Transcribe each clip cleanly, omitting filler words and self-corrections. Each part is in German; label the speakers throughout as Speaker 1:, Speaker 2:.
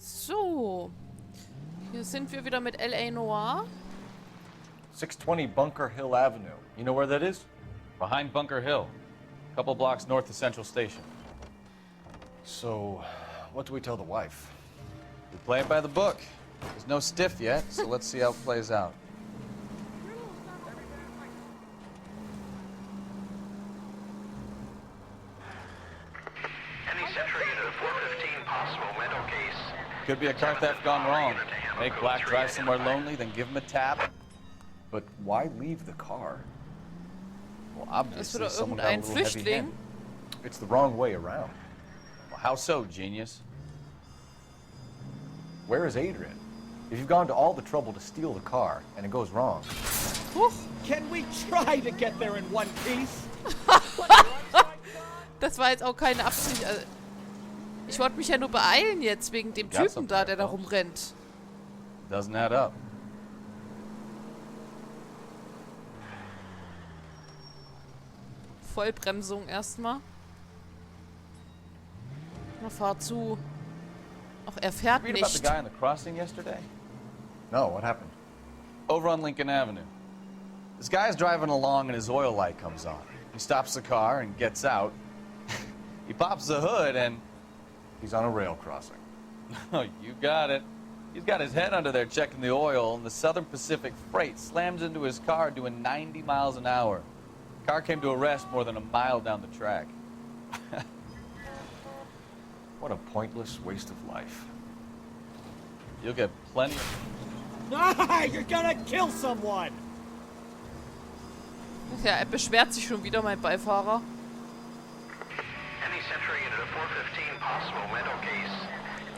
Speaker 1: So. Hier sind wir wieder mit L.A. Noire.
Speaker 2: 620 Bunker Hill Avenue. You know where that is?
Speaker 3: Behind Bunker Hill. A couple blocks north of Central Station.
Speaker 2: So, what do we tell the wife?
Speaker 3: We play it by the book. There's no stiff yet, so let's see how it plays out. Could be a car theft gone wrong. Make Black drive somewhere lonely, then give him a tap.
Speaker 2: But why leave the car?
Speaker 3: Well,
Speaker 1: Das
Speaker 3: obviously
Speaker 1: würde
Speaker 3: someone got a
Speaker 1: irgendein
Speaker 3: little heavy
Speaker 1: Flüchtling.
Speaker 3: handed.
Speaker 2: It's the wrong way around.
Speaker 3: Well, how so, genius?
Speaker 2: Where is Adrian? If you've gone to all the trouble to steal the car and it goes wrong.
Speaker 4: Can we try to get there in one piece?
Speaker 1: Das war jetzt auch keine Absicht. Also, ich wollte mich ja nur beeilen jetzt wegen dem
Speaker 3: Ja,
Speaker 1: Typen da, der da rumrennt.
Speaker 3: Doesn't add up.
Speaker 1: Vollbremsung erstmal. Na, fahr zu. Ach, er fährt
Speaker 3: Read about the
Speaker 1: nicht.
Speaker 3: guy on the crossing yesterday?
Speaker 2: No, what happened?
Speaker 3: Over on Lincoln Avenue. This guy's driving along and his oil light comes on. He stops the car and gets out. He pops the hood and...
Speaker 2: He's on a rail crossing.
Speaker 3: Oh, you got it. He's got his head under there checking the oil, and the Southern Pacific freight slams into his car doing 90 miles an hour. Car came to a rest more than a mile down the track.
Speaker 2: What a pointless waste of life.
Speaker 3: You'll get plenty of...
Speaker 4: Ah, you're gonna kill someone!
Speaker 1: Ja, er beschwert sich schon wieder, mein Beifahrer.
Speaker 5: Any Century unit of 415 possible mental case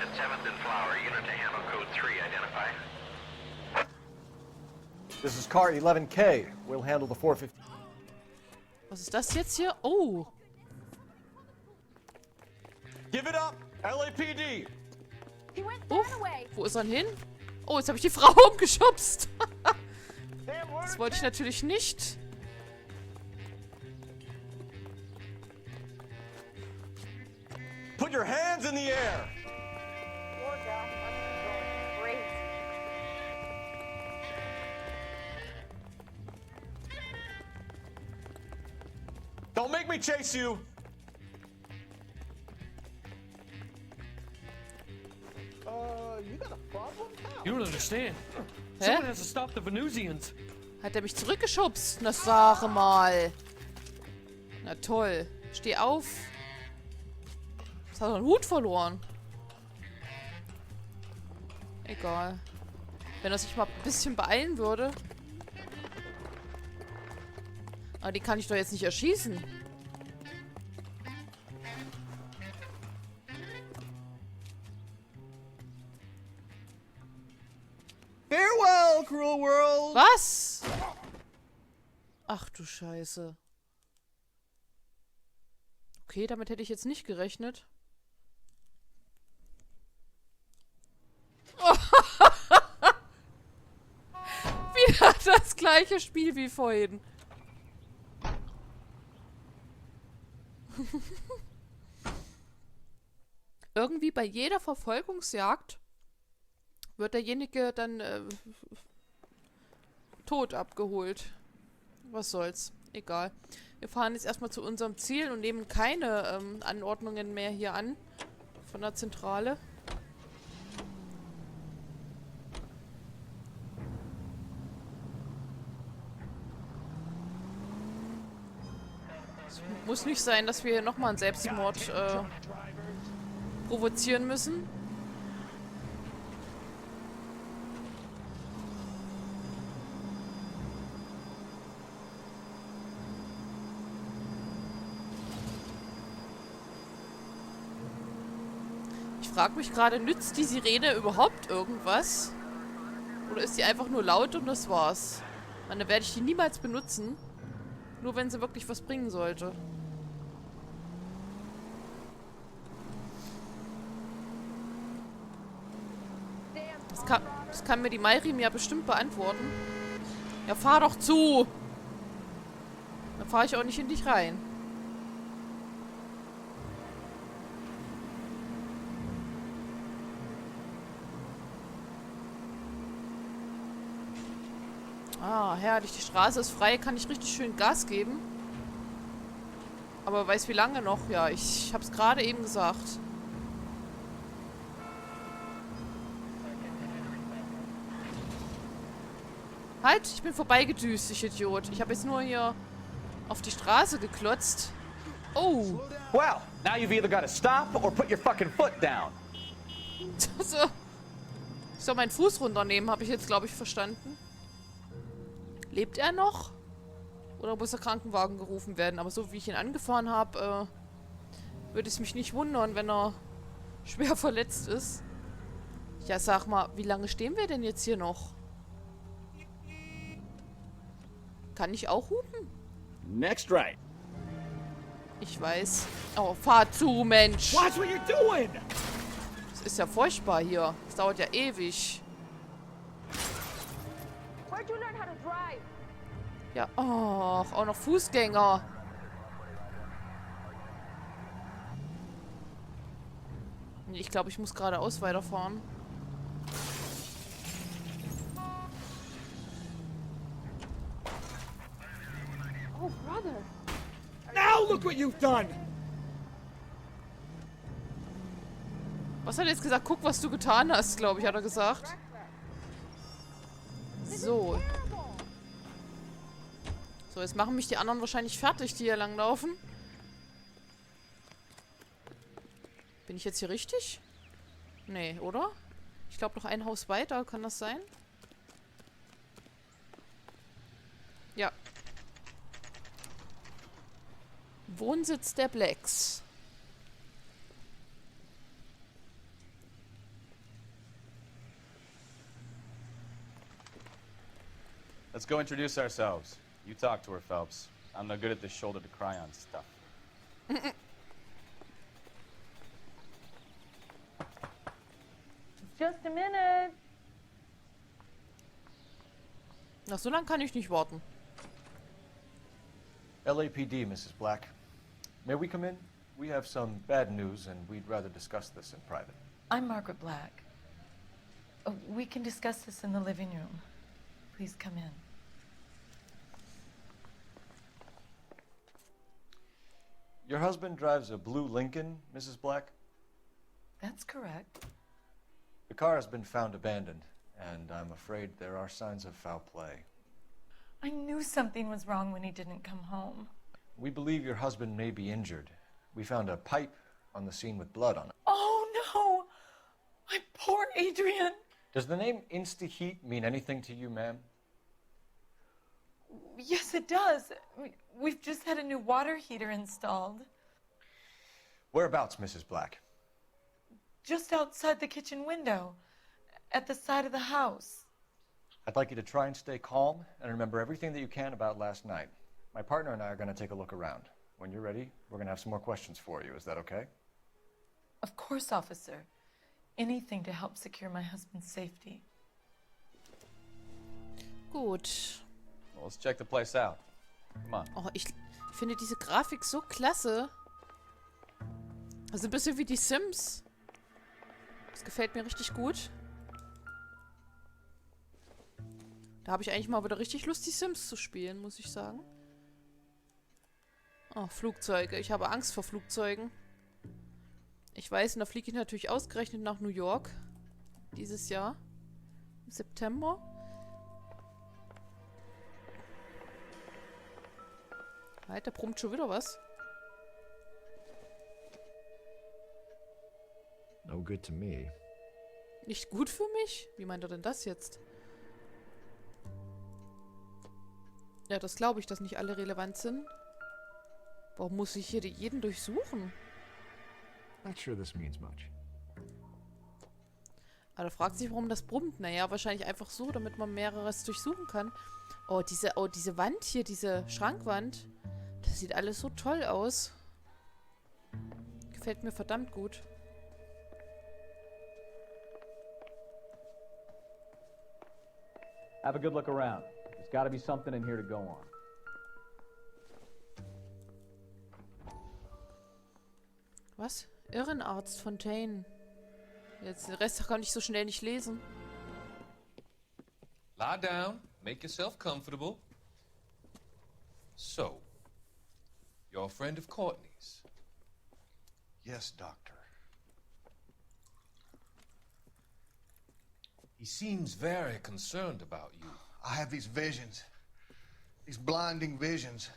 Speaker 5: at 7th and Flower, unit to handle code 3 identify.
Speaker 2: This is car 11K. We'll handle the 450.
Speaker 1: Was ist das jetzt hier? Oh.
Speaker 3: Give it up, LAPD!
Speaker 1: Uff, wo ist er denn hin? Oh, jetzt habe ich die Frau umgeschubst. Das wollte ich natürlich nicht.
Speaker 3: Put your hands in the air! Don't make me chase you!
Speaker 4: You got a problem, pal?
Speaker 6: You don't understand.
Speaker 1: Hä?
Speaker 6: Someone has to stop the Venusians.
Speaker 1: Hat er mich zurückgeschubst? Na, sag mal. Na toll. Steh auf. Jetzt hat er einen Hut verloren. Egal. Wenn er sich mal ein bisschen beeilen würde. Aber die kann ich doch jetzt nicht erschießen.
Speaker 4: Farewell, cruel world!
Speaker 1: Was? Ach du Scheiße. Okay, damit hätte ich jetzt nicht gerechnet. Wieder das gleiche Spiel wie vorhin. Irgendwie bei jeder Verfolgungsjagd wird derjenige dann tot abgeholt. Was soll's. Egal. Wir fahren jetzt erstmal zu unserem Ziel und nehmen keine Anordnungen mehr hier an. Von der Zentrale. Es muss nicht sein, dass wir hier nochmal einen Selbstmord provozieren müssen. Ich frage mich gerade, nützt die Sirene überhaupt irgendwas? Oder ist die einfach nur laut und das war's? Dann werde ich die niemals benutzen. Nur wenn sie wirklich was bringen sollte. Das kann mir die Mayrim ja bestimmt beantworten. Ja, fahr doch zu! Dann fahre ich auch nicht in dich rein. Ah, herrlich. Die Straße ist frei. Kann ich richtig schön Gas geben. Aber wer weiß wie lange noch? Ja, ich hab's gerade eben gesagt. Halt, ich bin vorbeigedüst, ich Idiot. Ich habe jetzt nur hier auf die Straße geklotzt. Oh.
Speaker 4: Well, now you've either got to stop or put your fucking foot down.
Speaker 1: So. Ich soll meinen Fuß runternehmen, habe ich jetzt, glaube ich, verstanden. Lebt er noch? Oder muss der Krankenwagen gerufen werden? Aber so wie ich ihn angefahren habe, würde es mich nicht wundern, wenn er schwer verletzt ist. Ja, sag mal, wie lange stehen wir denn jetzt hier noch? Kann ich auch hupen?
Speaker 4: Next right.
Speaker 1: Ich weiß. Oh, fahr zu, Mensch.
Speaker 4: Watch what you're doing!
Speaker 1: Das ist ja furchtbar hier. Das dauert ja ewig.
Speaker 7: Where'd you learn how to drive?
Speaker 1: Ja, och, auch noch Fußgänger. Nee, ich glaube, ich muss geradeaus weiterfahren.
Speaker 7: Oh, brother.
Speaker 4: Now look what you've done!
Speaker 1: Was hat er jetzt gesagt? Guck, was du getan hast, glaube ich, hat er gesagt. So. So, jetzt machen mich die anderen wahrscheinlich fertig, die hier langlaufen. Bin ich jetzt hier richtig? Nee, oder? Ich glaube noch ein Haus weiter, kann das sein? Ja. Wohnsitz der Blacks.
Speaker 3: Let's go introduce ourselves. You talk to her, Phelps. I'm no good at this shoulder to cry on stuff.
Speaker 7: Just a minute.
Speaker 1: Na, so lange kann ich nicht warten.
Speaker 2: LAPD, Mrs. Black. May we come in? We have some bad news, and we'd rather discuss this in private.
Speaker 8: I'm Margaret Black. We can discuss this in the living room. Please come in.
Speaker 2: Your husband drives a blue Lincoln, Mrs. Black?
Speaker 8: That's correct.
Speaker 2: The car has been found abandoned, and I'm afraid there are signs of foul play.
Speaker 8: I knew something was wrong when he didn't come home.
Speaker 2: We believe your husband may be injured. We found a pipe on the scene with blood on it.
Speaker 8: Oh no! My poor Adrian!
Speaker 2: Does the name Insta-Heat mean anything to you, ma'am?
Speaker 8: Yes, it does. We've just had a new water heater installed.
Speaker 2: Whereabouts, Mrs. Black?
Speaker 8: Just outside the kitchen window, at the side of the house.
Speaker 2: I'd like you to try and stay calm and remember everything that you can about last night. My partner and I are going to take a look around. When you're ready, we're going to have some more questions for you. Is that okay?
Speaker 8: Of course, officer. Anything to help secure my husband's safety.
Speaker 1: Gut.
Speaker 3: Well, let's check the place out. Come on.
Speaker 1: Oh, ich finde diese Grafik so klasse. Also ein bisschen wie die Sims. Das gefällt mir richtig gut. Da habe ich eigentlich mal wieder richtig Lust, die Sims zu spielen, muss ich sagen. Oh, Flugzeuge. Ich habe Angst vor Flugzeugen. Ich weiß, und da fliege ich natürlich ausgerechnet nach New York. Dieses Jahr. Im September. Halt, da brummt schon wieder was.
Speaker 9: No good to me.
Speaker 1: Nicht gut für mich? Wie meint er denn das jetzt? Ja, das glaube ich, dass nicht alle relevant sind. Warum muss ich hier jeden durchsuchen?
Speaker 9: Not sure this means much.
Speaker 1: Aber da fragt sich, warum das brummt. Naja, wahrscheinlich einfach so, damit man mehreres durchsuchen kann. Oh, diese Wand hier, diese Schrankwand. Das sieht alles so toll aus. Gefällt mir verdammt gut.
Speaker 4: Have a good look around. There's got to be something in here to go on.
Speaker 1: Was? Irrenarzt Fontaine. Jetzt den Rest kann ich so schnell nicht lesen.
Speaker 10: Lie down. Make yourself comfortable. So, you're a friend of Courtney's?
Speaker 11: Yes, Doctor.
Speaker 10: He seems very concerned about you.
Speaker 11: I have these visions. These blinding visions.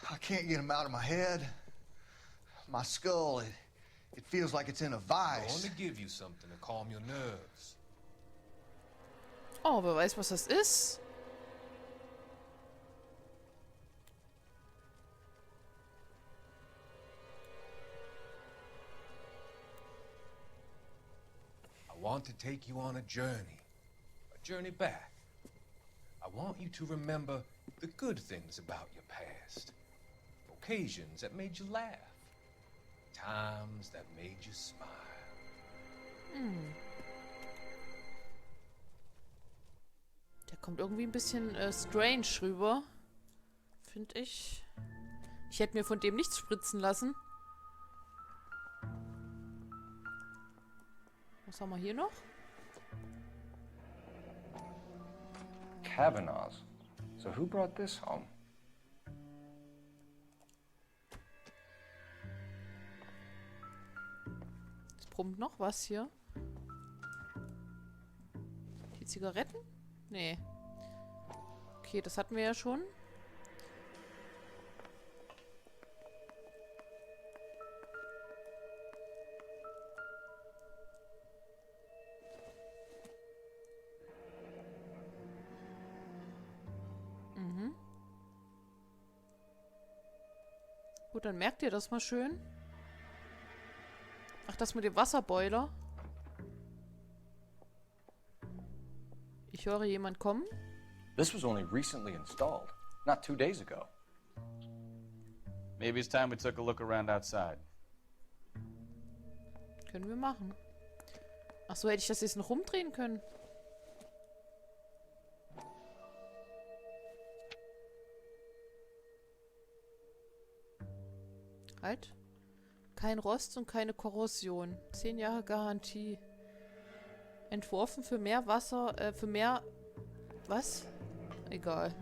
Speaker 11: I can't get them out of my head. My skull, it feels like it's in a
Speaker 10: I'm
Speaker 11: vice.
Speaker 10: going to give you something to calm your nerves.
Speaker 1: Oh, wer weiß, was das ist?
Speaker 10: I want to take you on a journey back. I want you to remember the good things about your past, occasions that made you laugh, times that made you smile.
Speaker 1: Der kommt irgendwie ein bisschen strange rüber, finde ich. Ich hätte mir von dem nichts spritzen lassen. Was haben wir hier noch?
Speaker 2: Kavanaugh's. So who brought this home?
Speaker 1: Es brummt noch was hier. Die Zigaretten? Nee. Okay, das hatten wir ja schon. Gut, dann merkt ihr das mal schön. Ach, das mit dem Wasserboiler. Ich höre jemand kommen.
Speaker 2: This was only recently installed, not 2 days ago.
Speaker 3: Maybe it's time we took a look around outside.
Speaker 1: Können wir machen. Ach so, hätte ich das jetzt noch rumdrehen können. Halt. Kein Rost und keine Korrosion. 10 Jahre Garantie. Entworfen für mehr Wasser, für mehr... Was? Egal.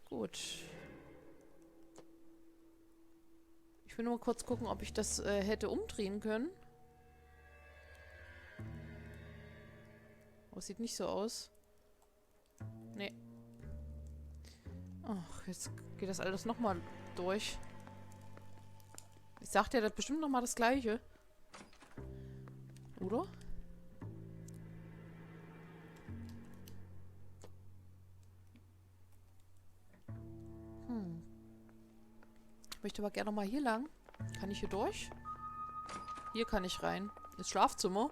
Speaker 1: Gut. Ich will nur mal kurz gucken, ob ich das hätte umdrehen können. Oh, sieht nicht so aus. Nee. Ach, jetzt geht das alles nochmal durch. Ich sagte ja, das bestimmt nochmal das Gleiche. Oder? Ich möchte aber gerne nochmal hier lang. Kann ich hier durch? Hier kann ich rein. Ins Schlafzimmer.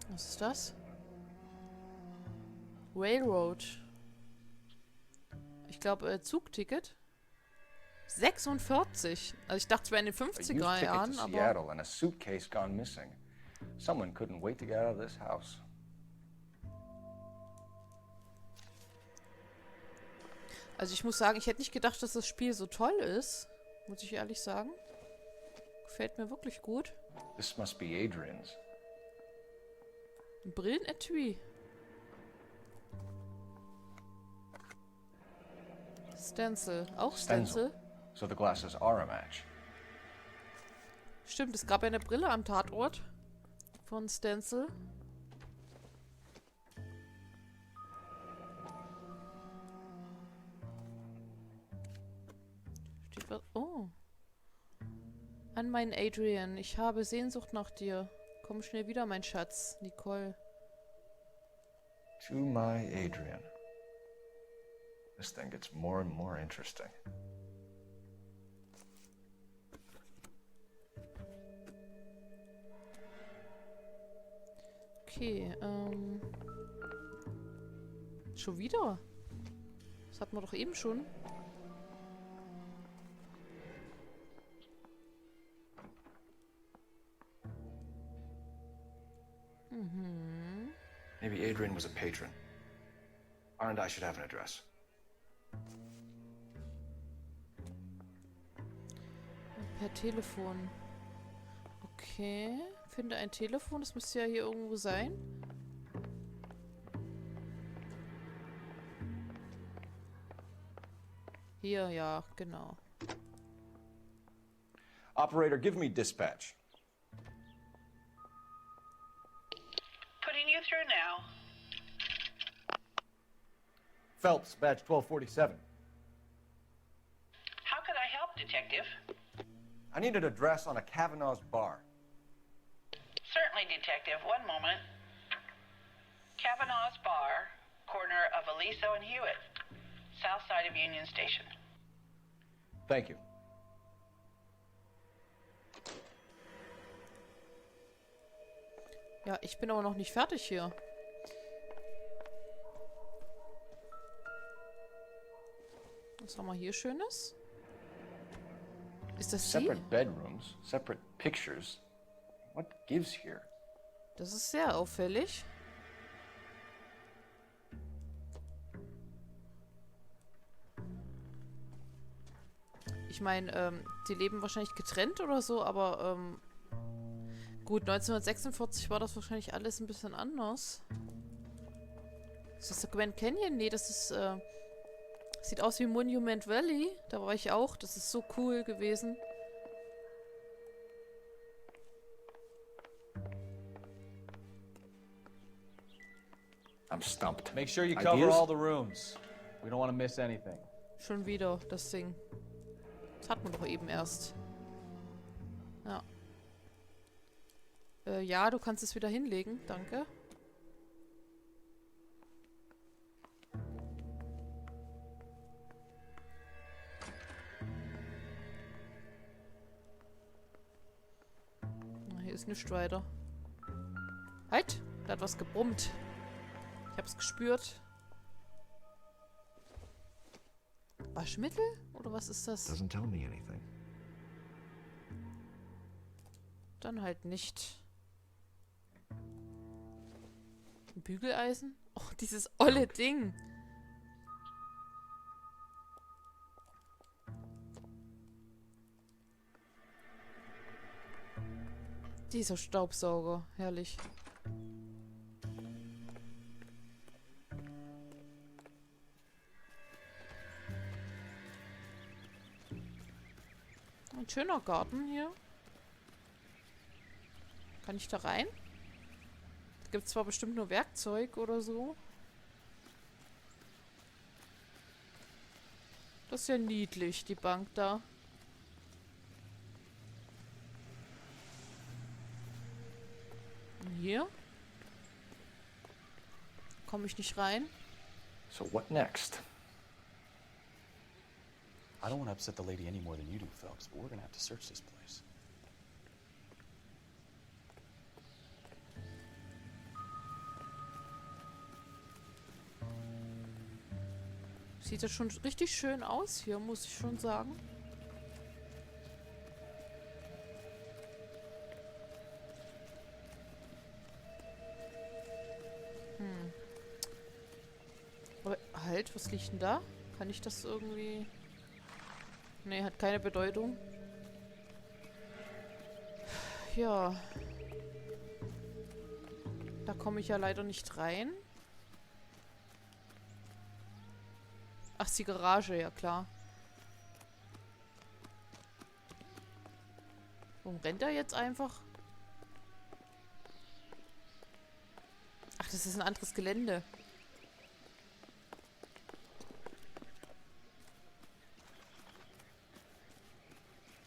Speaker 1: Was ist das? Railroad. Ich glaube, Zugticket. 46. Also ich dachte, es wäre in den
Speaker 2: A used
Speaker 1: 50er
Speaker 2: ticket
Speaker 1: Jahren,
Speaker 2: to
Speaker 1: aber...
Speaker 2: Seattle and a suitcase gone missing. Someone couldn't wait to get out of this house.
Speaker 1: Also ich muss sagen, ich hätte nicht gedacht, dass das Spiel so toll ist. Muss ich ehrlich sagen. Gefällt mir wirklich gut.
Speaker 2: This must be Adrian's.
Speaker 1: Ein Brillenetui. Stencil. Auch Stencil.
Speaker 2: So the glasses are a match.
Speaker 1: Stimmt, es gab ja eine Brille am Tatort. Von Stencil. Steht was? Oh. An meinen Adrian. Ich habe Sehnsucht nach dir. Komm schnell wieder, mein Schatz. Nicole.
Speaker 2: To my Adrian. This thing gets more and more interesting.
Speaker 1: Okay, schon wieder? Das hatten wir doch eben schon. Mhm.
Speaker 2: Maybe Adrian was a patron. R&I should have an address.
Speaker 1: Per Telefon. Okay. Finde ein Telefon. Das müsste ja hier irgendwo sein. Hier, ja, genau.
Speaker 2: Operator, give me dispatch.
Speaker 5: Putting you through now.
Speaker 2: Phelps, badge 1247.
Speaker 5: How could I help, Detective?
Speaker 2: I need an address on a Kavanaugh's bar.
Speaker 5: Certainly, Detective. One moment. Kavanaugh's Bar, corner of Aliso and Hewitt, south side of Union Station.
Speaker 2: Thank you.
Speaker 1: Ja, ich bin aber noch nicht fertig hier. Was haben wir hier Schönes? Ist das sie?
Speaker 2: Separate bedrooms, separate pictures. What gives here?
Speaker 1: Das ist sehr auffällig. Ich meine, die leben wahrscheinlich getrennt oder so, aber gut, 1946 war das wahrscheinlich alles ein bisschen anders. Ist das der Grand Canyon? Nee, das ist, sieht aus wie Monument Valley. Da war ich auch. Das ist so cool gewesen.
Speaker 2: I'm stumped.
Speaker 3: Make sure you cover
Speaker 2: Ideas?
Speaker 3: all the rooms. We don't want to miss anything.
Speaker 1: Schon wieder, das Ding. Das hatten wir doch eben erst. Ja. Ja, du kannst es wieder hinlegen. Danke. Na, hier ist nichts weiter. Halt! Da hat was gebrummt. Ich hab's gespürt. Waschmittel? Oder was ist das?
Speaker 9: Doesn't tell me anything.
Speaker 1: Dann halt nicht. Ein Bügeleisen? Oh, dieses olle Ding. Dieser Staubsauger. Herrlich. Ein schöner Garten hier. Kann ich da rein? Da gibt es zwar bestimmt nur Werkzeug oder so. Das ist ja niedlich, die Bank da. Und hier? Komme ich nicht rein?
Speaker 2: So what next?
Speaker 3: I don't want to upset the lady any more than you do, Phelps, but we're going to have to search this place.
Speaker 1: Sieht das schon richtig schön aus hier, muss ich schon sagen. Aber halt, was liegt denn da? Kann ich das irgendwie... Nee, hat keine Bedeutung. Ja. Da komme ich ja leider nicht rein. Ach, ist die Garage, ja klar. Warum rennt er jetzt einfach? Ach, das ist ein anderes Gelände.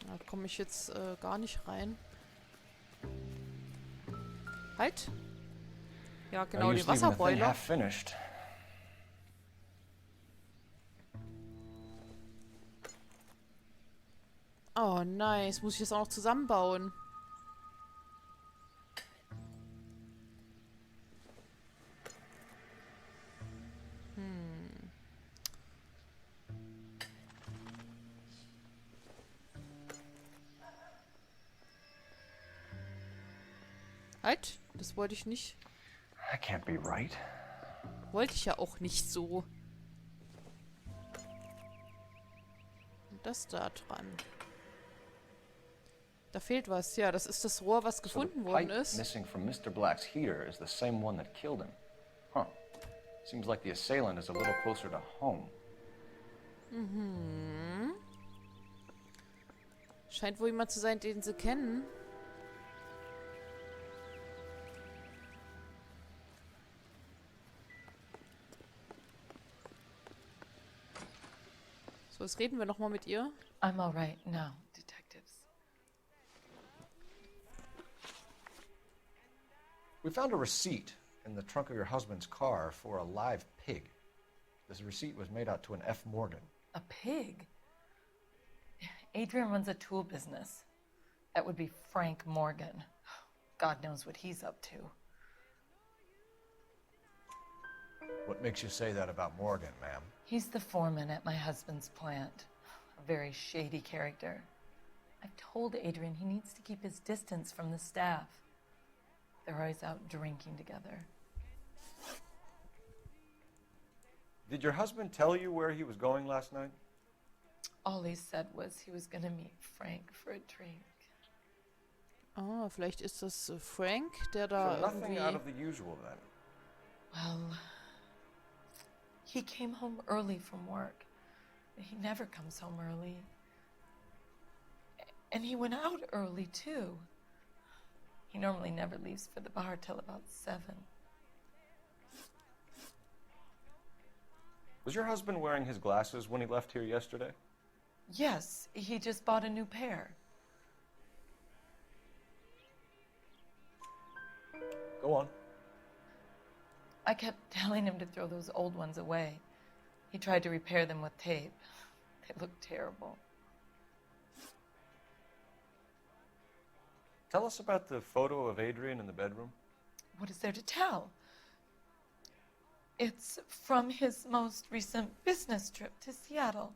Speaker 1: Da komme ich jetzt gar nicht rein. Halt! Ja, genau, die Wasserboiler. Oh, nice. Muss ich das auch noch zusammenbauen? Halt, das wollte ich nicht.
Speaker 2: That can't be right.
Speaker 1: Wollte ich ja auch nicht so. Und das da dran. Da fehlt was. Ja, das ist das Rohr, was
Speaker 2: So the
Speaker 1: gefunden worden
Speaker 2: pipe
Speaker 1: ist.
Speaker 2: missing from Mr. Black's heater is the same one that killed him. Huh. Seems like the assailant is a little closer to home.
Speaker 1: Mhm. Scheint wohl jemand zu sein, den sie kennen. So, jetzt reden wir nochmal mit ihr.
Speaker 8: I'm all right now, detectives.
Speaker 2: We found a receipt in the trunk of your husband's car for a live pig. This receipt was made out to an F. Morgan.
Speaker 8: A pig? Adrian runs a tool business. That would be Frank Morgan. God knows what he's up to.
Speaker 2: What makes you say that about Morgan, ma'am?
Speaker 8: He's the foreman at my husband's plant. A very shady character. I've told Adrian he needs to keep his distance from the staff. They're always out drinking together.
Speaker 2: Did your husband tell you where he was going last night?
Speaker 8: All he said was he was gonna meet Frank for a drink.
Speaker 1: Ah, vielleicht ist das Frank, der da
Speaker 2: So nothing out of
Speaker 1: irgendwie...
Speaker 2: the usual then.
Speaker 8: Well, he came home early from work. He never comes home early. And he went out early, too. He normally never leaves for the bar till about 7.
Speaker 2: Was your husband wearing his glasses when he left here yesterday?
Speaker 8: Yes, he just bought a new pair.
Speaker 2: Go on.
Speaker 8: I kept telling him to throw those old ones away. He tried to repair them with tape. They looked terrible.
Speaker 2: Tell us about the photo of Adrian in the bedroom.
Speaker 8: What is there to tell? It's from his most recent business trip to Seattle.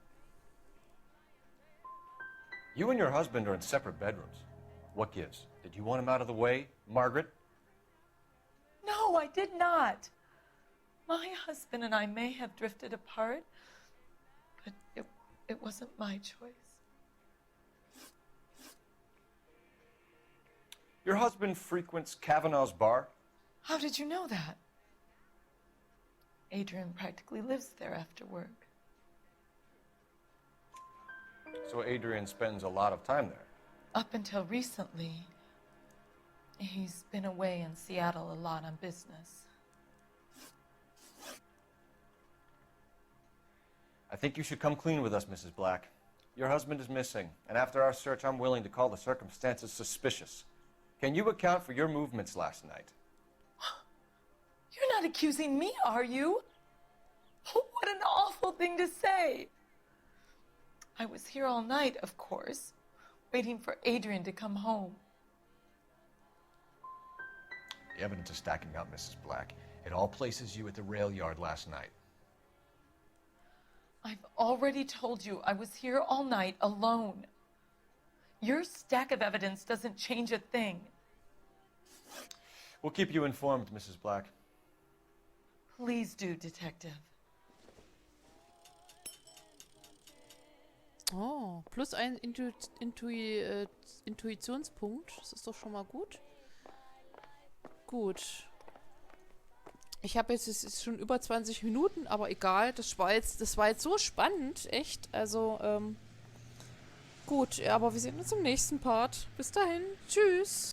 Speaker 2: You and your husband are in separate bedrooms. What gives? Did you want him out of the way, Margaret?
Speaker 8: No, I did not. My husband and I may have drifted apart, but it wasn't my choice.
Speaker 2: Your husband frequents Kavanaugh's bar?
Speaker 8: How did you know that? Adrian practically lives there after work.
Speaker 2: So Adrian spends a lot of time there.
Speaker 8: Up until recently, he's been away in Seattle a lot on business.
Speaker 2: I think you should come clean with us, Mrs. Black. Your husband is missing, and after our search, I'm willing to call the circumstances suspicious. Can you account for your movements last night?
Speaker 8: You're not accusing me, are you? What an awful thing to say. I was here all night, of course, waiting for Adrian to come home.
Speaker 2: The evidence is stacking up, Mrs. Black. It all places you at the rail yard last night.
Speaker 8: I've already told you I was here all night alone. Your stack of evidence doesn't change a thing.
Speaker 2: We'll keep you informed, Mrs. Black.
Speaker 8: Please do, Detective.
Speaker 1: Oh, plus ein Intuitionspunkt. Das ist doch schon mal gut. Gut. Ich habe jetzt, es ist schon über 20 Minuten, aber egal. Das war jetzt so spannend, echt. Also, gut. Ja, aber wir sehen uns im nächsten Part. Bis dahin. Tschüss.